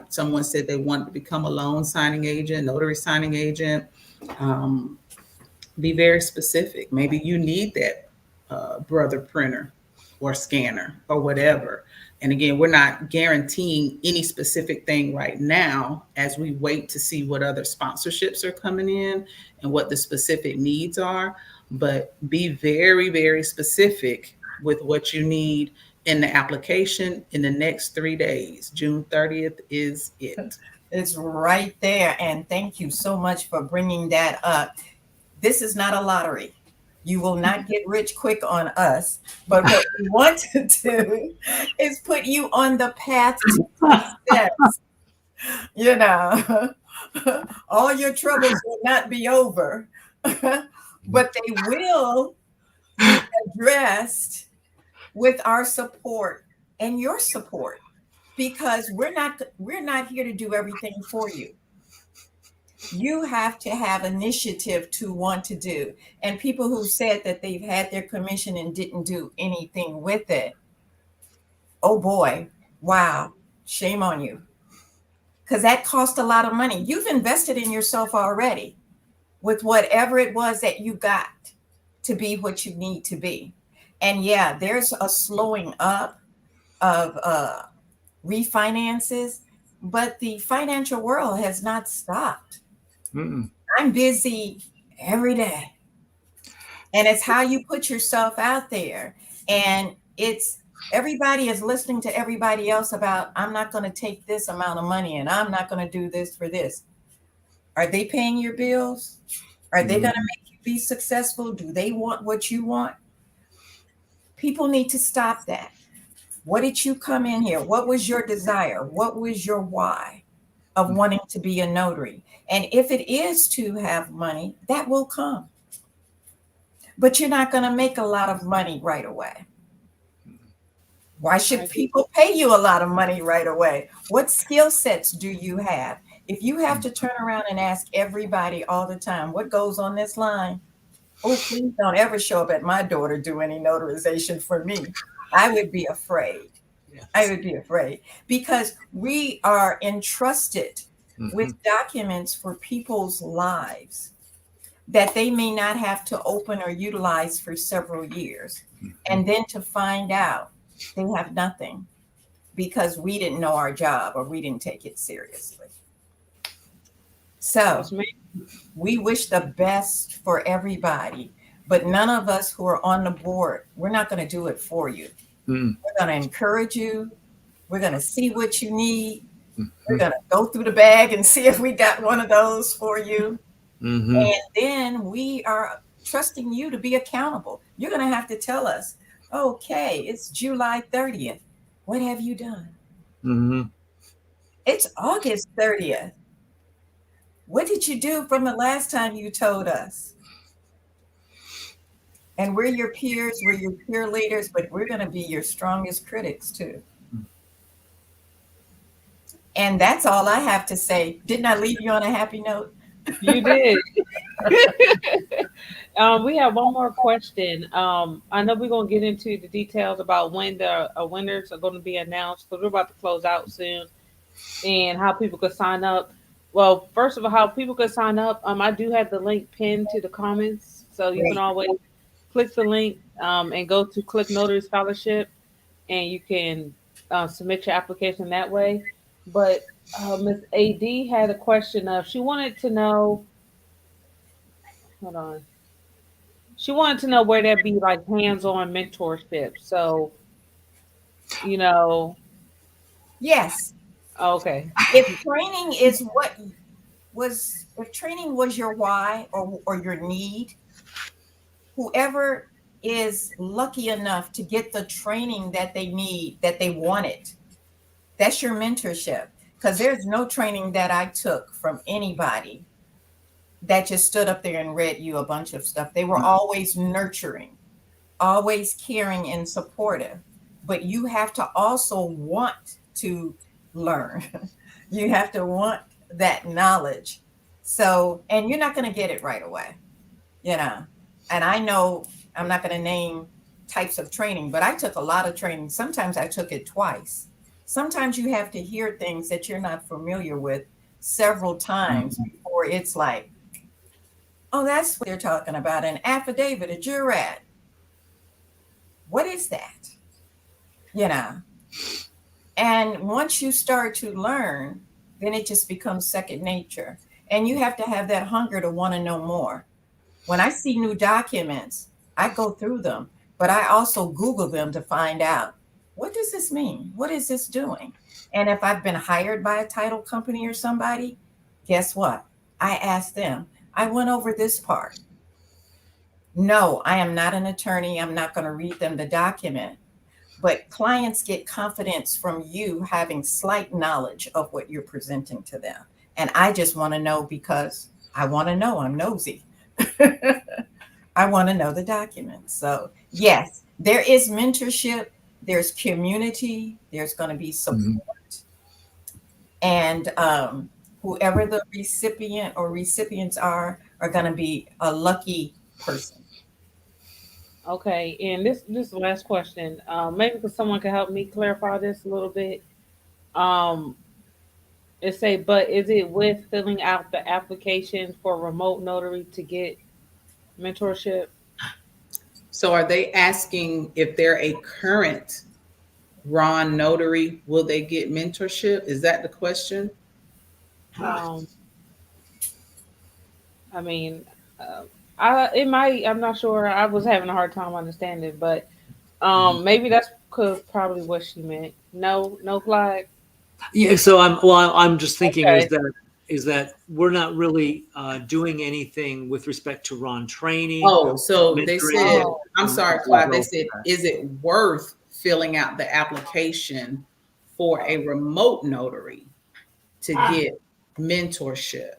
Speaker 4: Someone said they wanted to become a loan signing agent, notary signing agent. Be very specific. Maybe you need that brother printer or scanner or whatever. And again, we're not guaranteeing any specific thing right now as we wait to see what other sponsorships are coming in and what the specific needs are. But be very, very specific with what you need in the application in the next 3 days. June 30th is it.
Speaker 2: It's right there. And thank you so much for bringing that up. This is not a lottery. You will not get rich quick on us. But what we want to do is put you on the path to success. All your troubles will not be over, but they will be addressed with our support and your support, because we're not here to do everything for you. You have to have initiative to want to do. And people who said that they've had their commission and didn't do anything with it, oh boy, wow, shame on you. Because that cost a lot of money. You've invested in yourself already with whatever it was that you got to be what you need to be. And yeah, there's a slowing up of refinances, but the financial world has not stopped.
Speaker 3: Mm-mm.
Speaker 2: I'm busy every day. And it's how you put yourself out there. And it's everybody is listening to everybody else about, I'm not going to take this amount of money and I'm not going to do this for this. Are they paying your bills? Are they going to make you be successful? Do they want what you want? People need to stop that. What did you come in here? What was your desire? What was your why of wanting to be a notary? And if it is to have money, that will come. But you're not going to make a lot of money right away. Why should people pay you a lot of money right away? What skill sets do you have? If you have to turn around and ask everybody all the time, what goes on this line? Oh, please don't ever show up at my door to do any notarization for me. I would be afraid.
Speaker 3: Yes.
Speaker 2: I would be afraid, because we are entrusted with documents for people's lives that they may not have to open or utilize for several years. And then to find out they have nothing because we didn't know our job or we didn't take it seriously. So we wish the best for everybody, but none of us who are on the board, we're not going to do it for you. We're going to encourage you. We're going to see what you need. We're going to go through the bag and see if we got one of those for you. And then we are trusting you to be accountable. You're going to have to tell us, okay, it's July 30th. What have you done? It's August 30th. What did you do from the last time you told us? And we're your peers, we're your peer leaders, but we're going to be your strongest critics too. And that's all I have to say. Didn't I leave you on a happy note?
Speaker 1: You did. We have one more question. I know we're going to get into the details about when the winners are going to be announced, because we're about to close out soon, and how people could sign up. Well, first of all, how people could sign up. I do have the link pinned to the comments, so you can always click the link and go to Click Notary Scholarship, and you can submit your application that way. But Ms. AD had a question of, she wanted to know, hold on. She wanted to know where there be like hands-on mentorship. So,
Speaker 2: Yes.
Speaker 1: Okay.
Speaker 2: If training is if training was your why or your need, whoever is lucky enough to get the training that they need, that they wanted, that's your mentorship. Because there's no training that I took from anybody that just stood up there and read you a bunch of stuff. They were always nurturing, always caring and supportive. But you have to also want to learn. You have to want that knowledge. So, and you're not going to get it right away, you know. And I know I'm not going to name types of training, but I took a lot of training. Sometimes I took it twice. Sometimes you have to hear things that you're not familiar with several times before it's like, oh, that's what they're talking about. An affidavit, a jurat. What is that? You know? And once you start to learn, then it just becomes second nature. And you have to have that hunger to want to know more. When I see new documents, I go through them, but I also Google them to find out, what does this mean? What is this doing? And if I've been hired by a title company or somebody, guess what? I ask them, I went over this part. No, I am not an attorney. I'm not going to read them the document. But clients get confidence from you having slight knowledge of what you're presenting to them. And I just want to know because I want to know. I'm nosy. I want to know the documents. So yes, there is mentorship. There's community. There's going to be support. And whoever the recipient or recipients are going to be a lucky person.
Speaker 1: Okay, and this last question, maybe because someone can help me clarify this a little bit. It say, but is it with filling out the application for remote notary to get mentorship?
Speaker 4: So are they asking if they're a current Ron notary, will they get mentorship? Is that the question?
Speaker 1: I mean, it might. I'm not sure. I was having a hard time understanding, but maybe that's probably what she meant. No, Clyde.
Speaker 3: Yeah. So I'm just thinking
Speaker 1: Okay.
Speaker 3: is that we're not really doing anything with respect to Ron training.
Speaker 4: Oh, so they said,
Speaker 1: Oh.
Speaker 4: I'm sorry, Clyde. They said, is it worth filling out the application for a remote notary to get mentorship?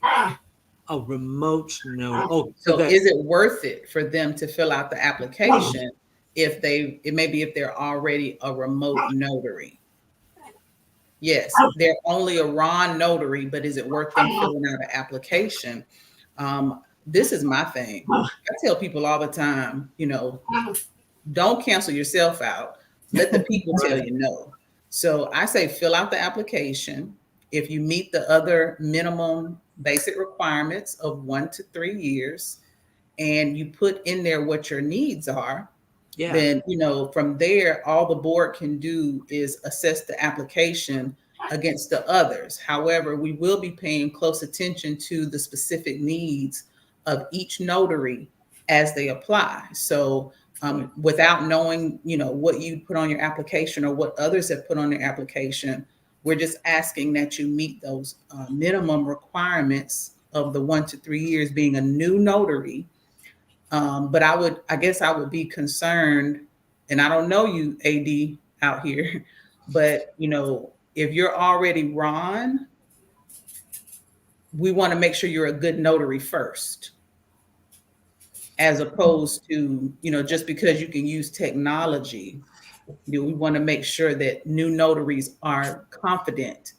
Speaker 3: A remote notary. Oh,
Speaker 4: So is it worth it for them to fill out the application if they're already a remote notary? Yes, they're only a Ron notary, but is it worth them filling out an application? This is my thing. I tell people all the time, don't cancel yourself out. Let the people tell you no. So I say fill out the application. If you meet the other minimum basic requirements of 1 to 3 years, and you put in there what your needs are, then, from there, all the board can do is assess the application against the others. However, we will be paying close attention to the specific needs of each notary as they apply. So without knowing, what you put on your application or what others have put on their application, we're just asking that you meet those minimum requirements of the 1 to 3 years being a new notary. But I guess I would be concerned, and I don't know you, AD, out here, but if you're already Ron, we want to make sure you're a good notary first, as opposed to, just because you can use technology. We want to make sure that new notaries are confident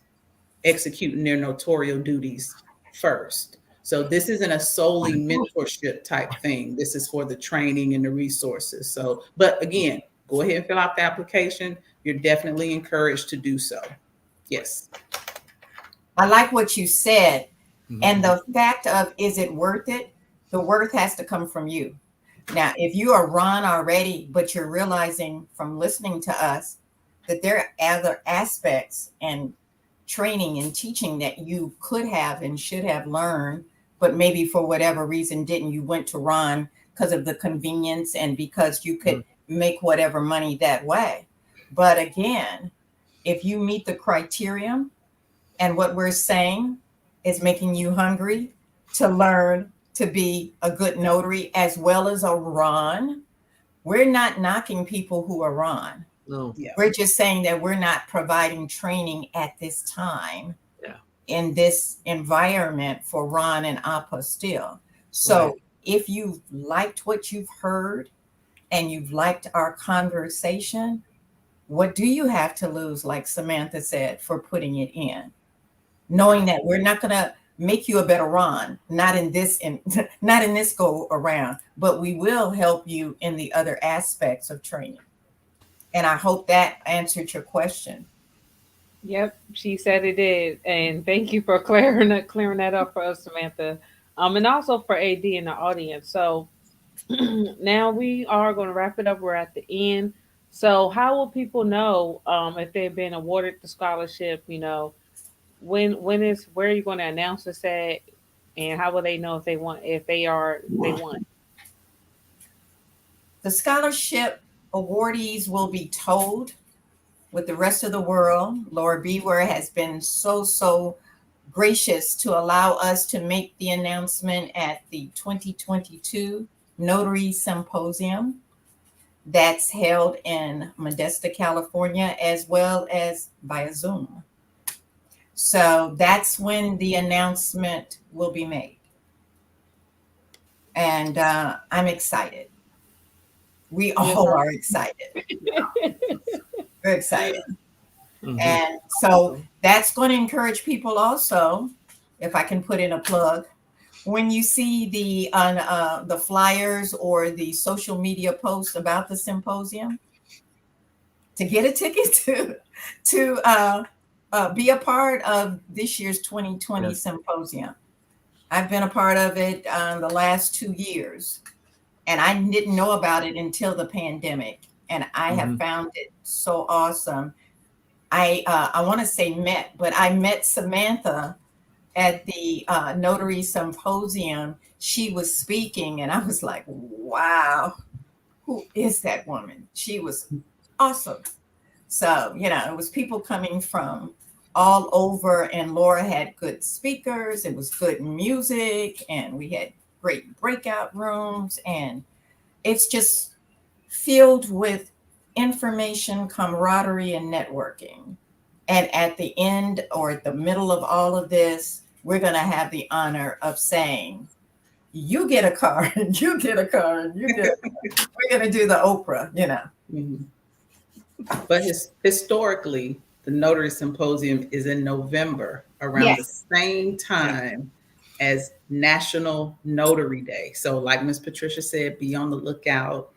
Speaker 4: executing their notarial duties first. So this isn't a solely mentorship type thing. This is for the training and the resources. So, but again, go ahead and fill out the application. You're definitely encouraged to do so. Yes.
Speaker 2: I like what you said. And the fact of, is it worth it? The worth has to come from you. Now, if you are Ron already, but you're realizing from listening to us that there are other aspects and training and teaching that you could have and should have learned, but maybe for whatever reason didn't, you went to Ron because of the convenience and because you could make whatever money that way. But again, if you meet the criterion, and what we're saying is making you hungry to learn to be a good notary as well as a Ron, we're not knocking people who are Ron.
Speaker 3: No.
Speaker 4: Yeah.
Speaker 2: We're just saying that we're not providing training at this time in this environment for Ron and Apostille. So
Speaker 3: Right.
Speaker 2: if you've liked what you've heard and you've liked our conversation, what do you have to lose, like Samantha said, for putting it in? Knowing that we're not going to make you a better Ron, not in this go around, but we will help you in the other aspects of training. And I hope that answered your question.
Speaker 1: Yep, she said it did, and thank you for clearing that up for us, Samantha, and also for AD in the audience. So now we are going to wrap it up. We're at the end. So how will people know if they've been awarded the scholarship? You know, where are you going to announce this at, and how will they know if they won?
Speaker 2: The scholarship awardees will be told with the rest of the world. Laura Biewer has been so gracious to allow us to make the announcement at the 2022 Notary Symposium that's held in Modesto, California, as well as via Zoom. So that's when the announcement will be made. And I'm excited. We all are excited. We're excited.
Speaker 3: Mhm.
Speaker 2: And so that's going to encourage people also, if I can put in a plug, when you see the flyers or the social media posts about the symposium, to get a ticket to be a part of this year's 2020
Speaker 3: Yes.
Speaker 2: symposium. I've been a part of it the last 2 years, and I didn't know about it until the pandemic, and I have found it so awesome. I want to say but I met Samantha at the Notary Symposium. She was speaking, and I was like, wow, who is that woman? She was awesome. So, it was people coming from all over, and Laura had good speakers. It was good music, and we had great breakout rooms, and it's just filled with information, camaraderie, and networking. And at the end or at the middle of all of this, we're going to have the honor of saying, you get a car, and you get a car, and you get a car. We're going to do the Oprah,
Speaker 4: Mhm. But historically, the Notary Symposium is in November, around the same time as National Notary Day. So like Ms. Patricia said, be on the lookout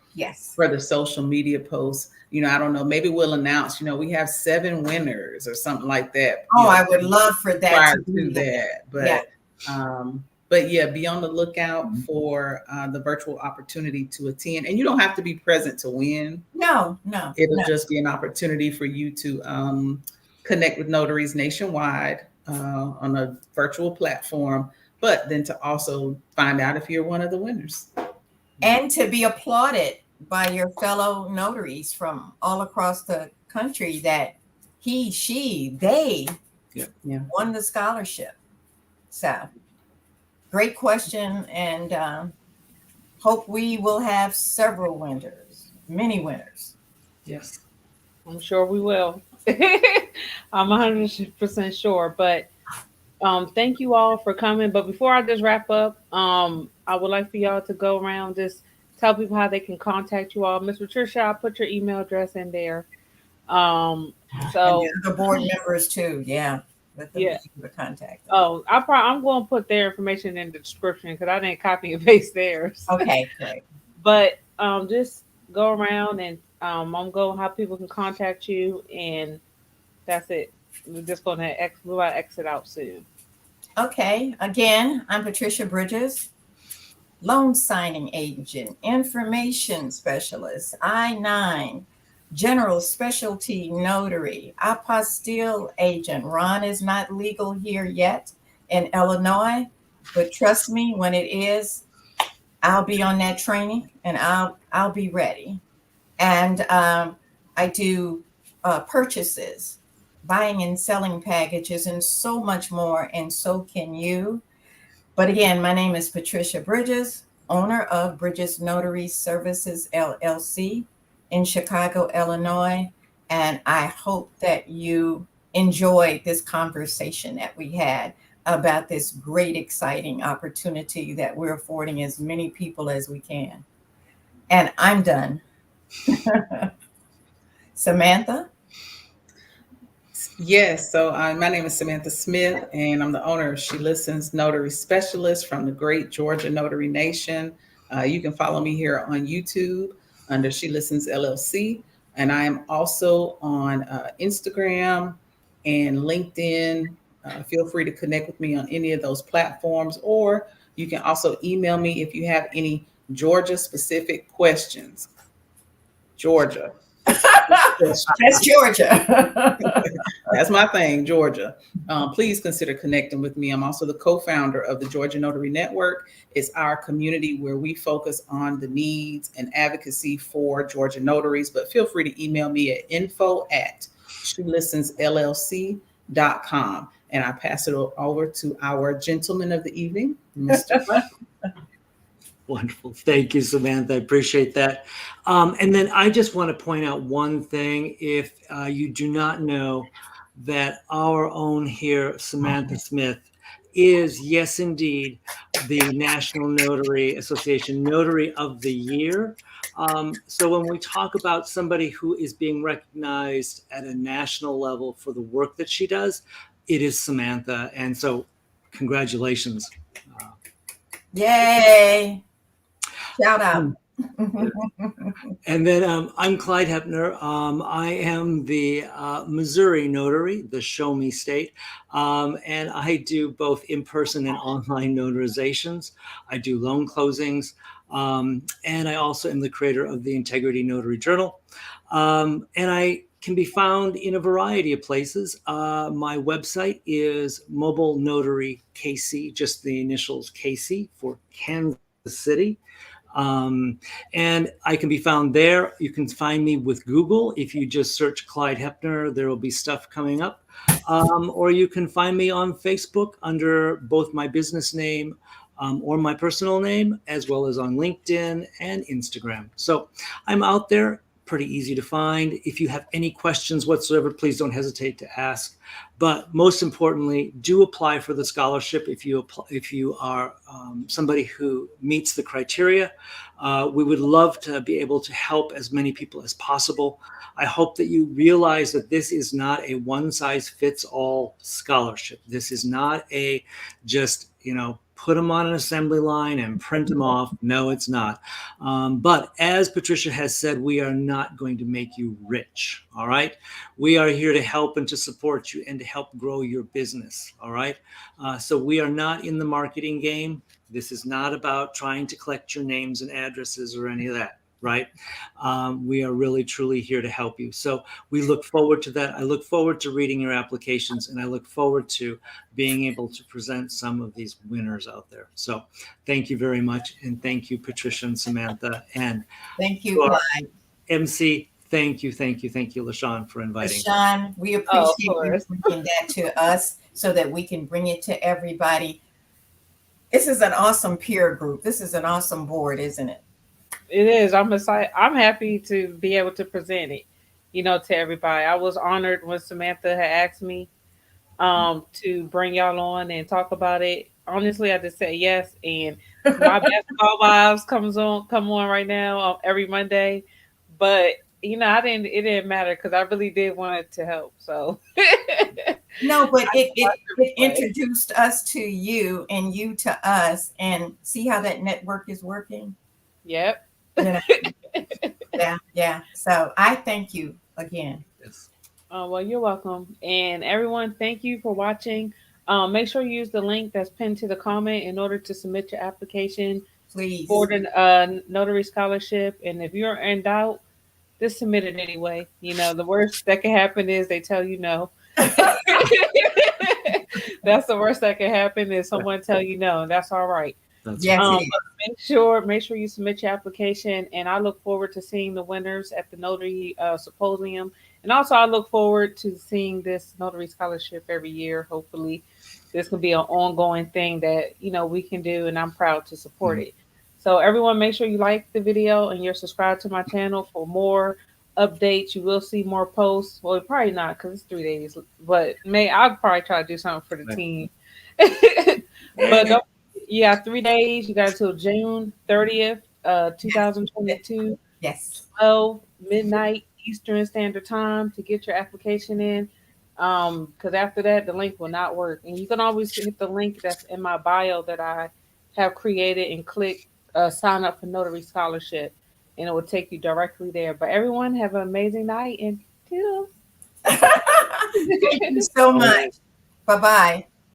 Speaker 4: for the social media posts. I don't know, maybe we'll announce, we have 7 winners or something like that.
Speaker 2: I would love for that
Speaker 4: prior
Speaker 2: to be
Speaker 4: to that. But yeah, be on the lookout for the virtual opportunity to attend. And you don't have to be present to win.
Speaker 2: No.
Speaker 4: It'll just be an opportunity for you to connect with notaries nationwide on a virtual platform, but then to also find out if you're one of the winners.
Speaker 2: And to be applauded by your fellow notaries from all across the country that they won the scholarship. So great question, and hope we will have several winners, many winners.
Speaker 3: Yes.
Speaker 1: I'm sure we will. I'm 100% sure. But thank you all for coming. But before I just wrap up, I would like for y'all to go around, just tell people how they can contact you all. Ms. Patricia, I'll put your email address in there. So
Speaker 2: and the board members too, let them be able to contact them.
Speaker 1: Oh, I'm going to put their information in the description because I didn't copy and paste theirs.
Speaker 2: Okay, great.
Speaker 1: But just go around and I'm going how people can contact you, and that's it. We're just going to exit out soon.
Speaker 2: Okay, again, I'm Patricia Bridges, loan signing agent, information specialist, I-9, general specialty notary, apostille agent. Ron is not legal here yet in Illinois, but trust me, when it is, I'll be on that training and I'll be ready. And I do purchases, buying and selling packages, and so much more, and so can you. But again, my name is Patricia Bridges. owner of Bridges Notary Services, LLC in Chicago, Illinois. And I hope that you enjoyed this conversation that we had about this great, exciting opportunity that we're affording as many people as we can. And I'm done. Samantha?
Speaker 4: Yes, so my name is Samantha Smith, and I'm the owner of She Listens Notary Specialist from the great Georgia Notary Nation. You can follow me here on YouTube under She Listens LLC, and I am also on Instagram and LinkedIn. Feel free to connect with me on any of those platforms, or you can also email me if you have any Georgia-specific questions. Georgia.
Speaker 2: That's Georgia.
Speaker 4: That's my thing, Georgia. Please consider connecting with me. I'm also the co-founder of the Georgia Notary Network. It's our community where we focus on the needs and advocacy for Georgia notaries, but feel free to email me at info@shelistensllc.com. And I pass it over to our gentleman of the evening, Mr.
Speaker 3: Wonderful. Thank you, Samantha. I appreciate that. And then I just want to point out one thing. If you do not know that our own here, Samantha Smith, is, yes, indeed, the National Notary Association Notary of the Year. So when we talk about somebody who is being recognized at a national level for the work that she does, it is Samantha. And so congratulations.
Speaker 2: Yay. Shout out.
Speaker 3: And then I'm Clyde Heppner. I am the Missouri notary, the Show Me State. And I do both in-person and online notarizations. I do loan closings. And I also am the creator of the Integrity Notary Journal. And I can be found in a variety of places. My website is Mobile Notary KC, just the initials KC for Kansas City. And I can be found there. You can find me with Google. If you just search Clyde Heppner, there will be stuff coming up. Or you can find me on Facebook under both my business name or my personal name, as well as on LinkedIn and Instagram. So I'm out there, pretty easy to find. If you have any questions whatsoever, please don't hesitate to ask. But most importantly, do apply for the scholarship if you are somebody who meets the criteria. We would love to be able to help as many people as possible. I hope that you realize that this is not a one-size-fits-all scholarship. This is not a just, put them on an assembly line and print them off. No, it's not. But as Patricia has said, we are not going to make you rich. All right. We are here to help and to support you and to help grow your business. All right. So we are not in the marketing game. This is not about trying to collect your names and addresses or any of that. Right. We are really, truly here to help you. So we look forward to that. I look forward to reading your applications, and I look forward to being able to present some of these winners out there. So thank you very much. And thank you, Patricia and Samantha. And
Speaker 2: thank you, Clyde.
Speaker 3: MC, thank you, LaShawn, for inviting.
Speaker 2: LaShawn, we appreciate you bringing that to us so that we can bring it to everybody. This is an awesome peer group. This is an awesome board, isn't it?
Speaker 1: It is. I'm excited. I'm happy to be able to present it, to everybody. I was honored when Samantha had asked me to bring y'all on and talk about it. Honestly, I just said yes, and my basketball vibes come on right now every Monday. But it didn't matter because I really did want it to help. So
Speaker 2: no, but it introduced us to you and you to us, and see how that network is working.
Speaker 1: Yep.
Speaker 2: Yeah. So I thank you again.
Speaker 3: Yes.
Speaker 1: Well, you're welcome. And everyone, thank you for watching. Make sure you use the link that's pinned to the comment in order to submit your application,
Speaker 2: please,
Speaker 1: for the notary scholarship. And if you're in doubt, just submit it anyway. The worst that can happen is they tell you no. That's the worst that can happen is someone tell you no, and that's all right.
Speaker 2: Yes.
Speaker 1: Make sure you submit your application, and I look forward to seeing the winners at the Notary Symposium, and also I look forward to seeing this Notary Scholarship every year. Hopefully, this can be an ongoing thing that we can do, and I'm proud to support it. So everyone, make sure you like the video and you're subscribed to my channel for more updates. You will see more posts. Well, probably not because it's 3 days, but I'll probably try to do something for the
Speaker 5: Right.
Speaker 1: team. But don't, yeah, 3 days. You got until June 30th, 2022,
Speaker 2: Yes.
Speaker 1: 12 midnight Eastern Standard Time to get your application in. Because after that, the link will not work. And you can always hit the link that's in my bio that I have created and click sign up for Notary Scholarship, and it will take you directly there. But everyone, have an amazing night and toodles.
Speaker 2: Thank you so much. Bye-bye.